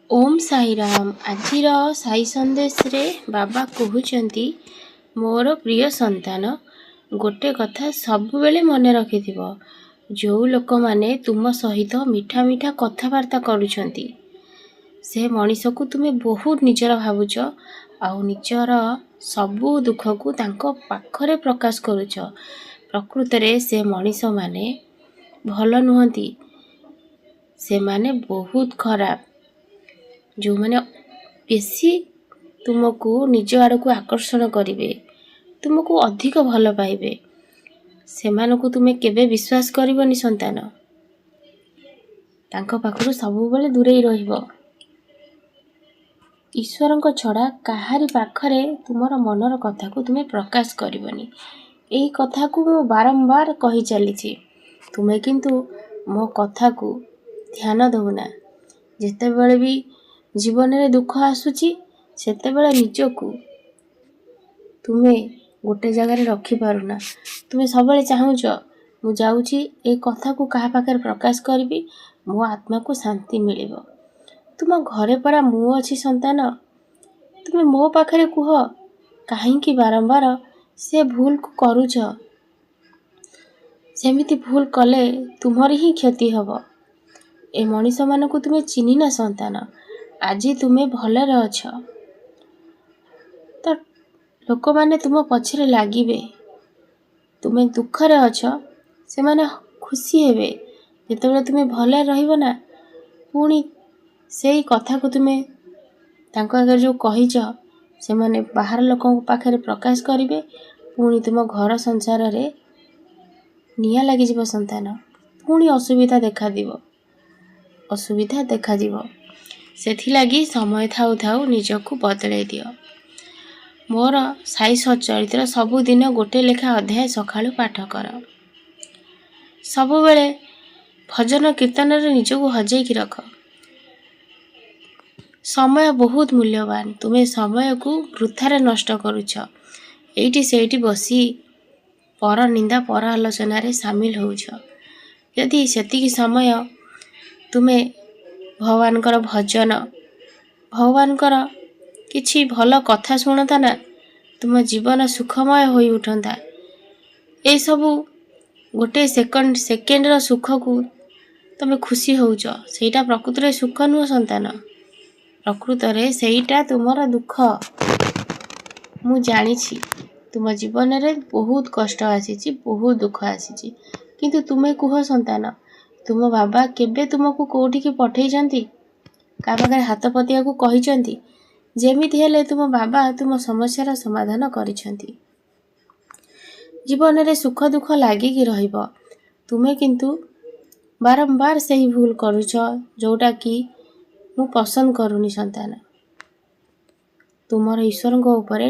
ओम साई राम। आजिर साई संदेश रे बाबा कहउचंती मोर प्रिय संतान गोटे कथा सबु बेले मन रखिथिबो। जो लोक माने तुम सहित मीठा मीठा कथबार्ता करूछंती से मनीष को तुमे बहुत निजर भावुच आउ निजर सबु दुख को तांको पाखरे प्रकाश करूछ। प्रकृत रे से मनीष माने भल नुहंती, से माने बहुत खराब। जो माने बेसी तुमको निज आड़ को आकर्षण करिवे, तुमको अधिक भल पाइबे, से मानको तुमे केबे विश्वास करिवनी संतान। तांको पाखरु सबु बेले दूरेई रहिबो। ईश्वरंको छड़ा काहारी पाखरे तुमर मनर कथा को तुमे प्रकाश करिवनी। एई कथा को मु बारंबार कहि चलीछि, तुमे किंतु मो कथा को ध्यान दउना। जेते बेले भी जीवन रे दुख आसुची सेते बेले निजको तुमे गोटे जगह रखी पारुना। तुमे सबले चाहूच मु जाउची ए कथा को कहा पाखरे प्रकाश करबी, मो आत्मा को शांति मिलिबो। तुम घरे परा मु अछि संतान, तुमे मो पाखरे कुह काहेकि बारंबार से भूल को करूछ। सेमिति भूल कले तुमर ही क्षति हबो। ए मनीष मानको तुमे चिन्ही ना संतान। आजी तुमे भलरे अछ तो लोक माने तुम पछरे लागिबे। तुमे दुखरे अछ से माने खुशी हेबे। जेतेबेले तुमे भलरे रहिबो ना, पुणी सेई कथा को तुमे तांको आगे जो कहिछ से माने बाहर लोकन पाखरे प्रकाश करिवे। पुणी तुम घर संसार रे निया लागि जीव संतान। पुणी असुविधा देखा दिबो। सेथि लागी समय थाउ थाउ निजको बदलाई दियो। मोर साई सच्चरित्र सबुदिन गोटे लेखा अध्याय सकाळु पाठ कर। सबु बेले भजन कीर्तन रे निजको हजेई की रख। समय बहुत मूल्यवान, तुमे समय को वृथारे नष्ट करूछ। एइटी सेइटी बसी पर निंदा पर आलोचना रे शामिल होउछ। यदि सेतिकी समय तुमे भगवानकर भजन, भगवानकर किछि भल कथा सुनता ना, तुम जीवन सुखमय होई उठंता। ए सबु गोटे सेकेंड रो सुख को तुमे खुशी होउछ, सेटा प्रकृत रे सुख नुह संतान। प्रकृत रे सेटा तुमर दुख। मु जानिछि तुम जीवन रे बहुत कष्ट आसीछि, बहुत दुख आसीछि, किंतु तुमे कुह संतान, तुम बाबा केबे तुमको कोठी की पठेई जंती, का पाखरे हाथ पतिया को कहि जंती। जेमिति हेले तुम बाबा तुम समस्या समाधान करिसंती। जीवन रे सुख दुख लागि की रहिबो। तुमे किंतु बारंबार सही भूल करूछ, जोटा की मु पसंद करूनी संतान। तुमर ईश्वर को ऊपर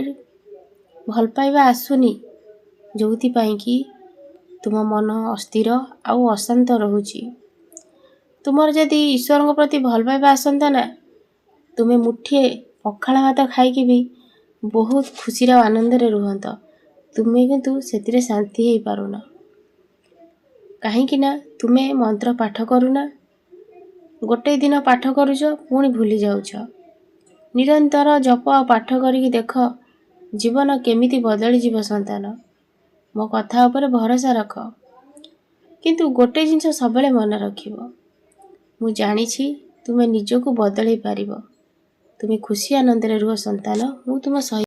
भल पाइबा आसुनी, जोथि पाई की तुम मन अस्थिर आउ अशांत रहुची। तुमर जदि ईश्वर को प्रति भल पाइबा आसंता ना, तुमे मुठिए पखाळ भात खाइकी भी बहुत खुशी रे आनंद रे रुहंत। तुमे किंतु सेतिरे शांति हेई पारुना। काहेकि ना तुमे मंत्र पाठ करूना। गोटे दिन पाठ करूछ पुणी भूली जाउछ। निरंतर जप पाठ करिकी देख जीवन केमिति बदली जीव संतान। मो कथा ऊपर भरोसा रख, किंतु गोटे जिंस सबले मन रखिबो। मु जानिछि तुमे निजको बदलाई पारिबो। तुमे खुशी आनंद रे रुह संतान। मु तुम सही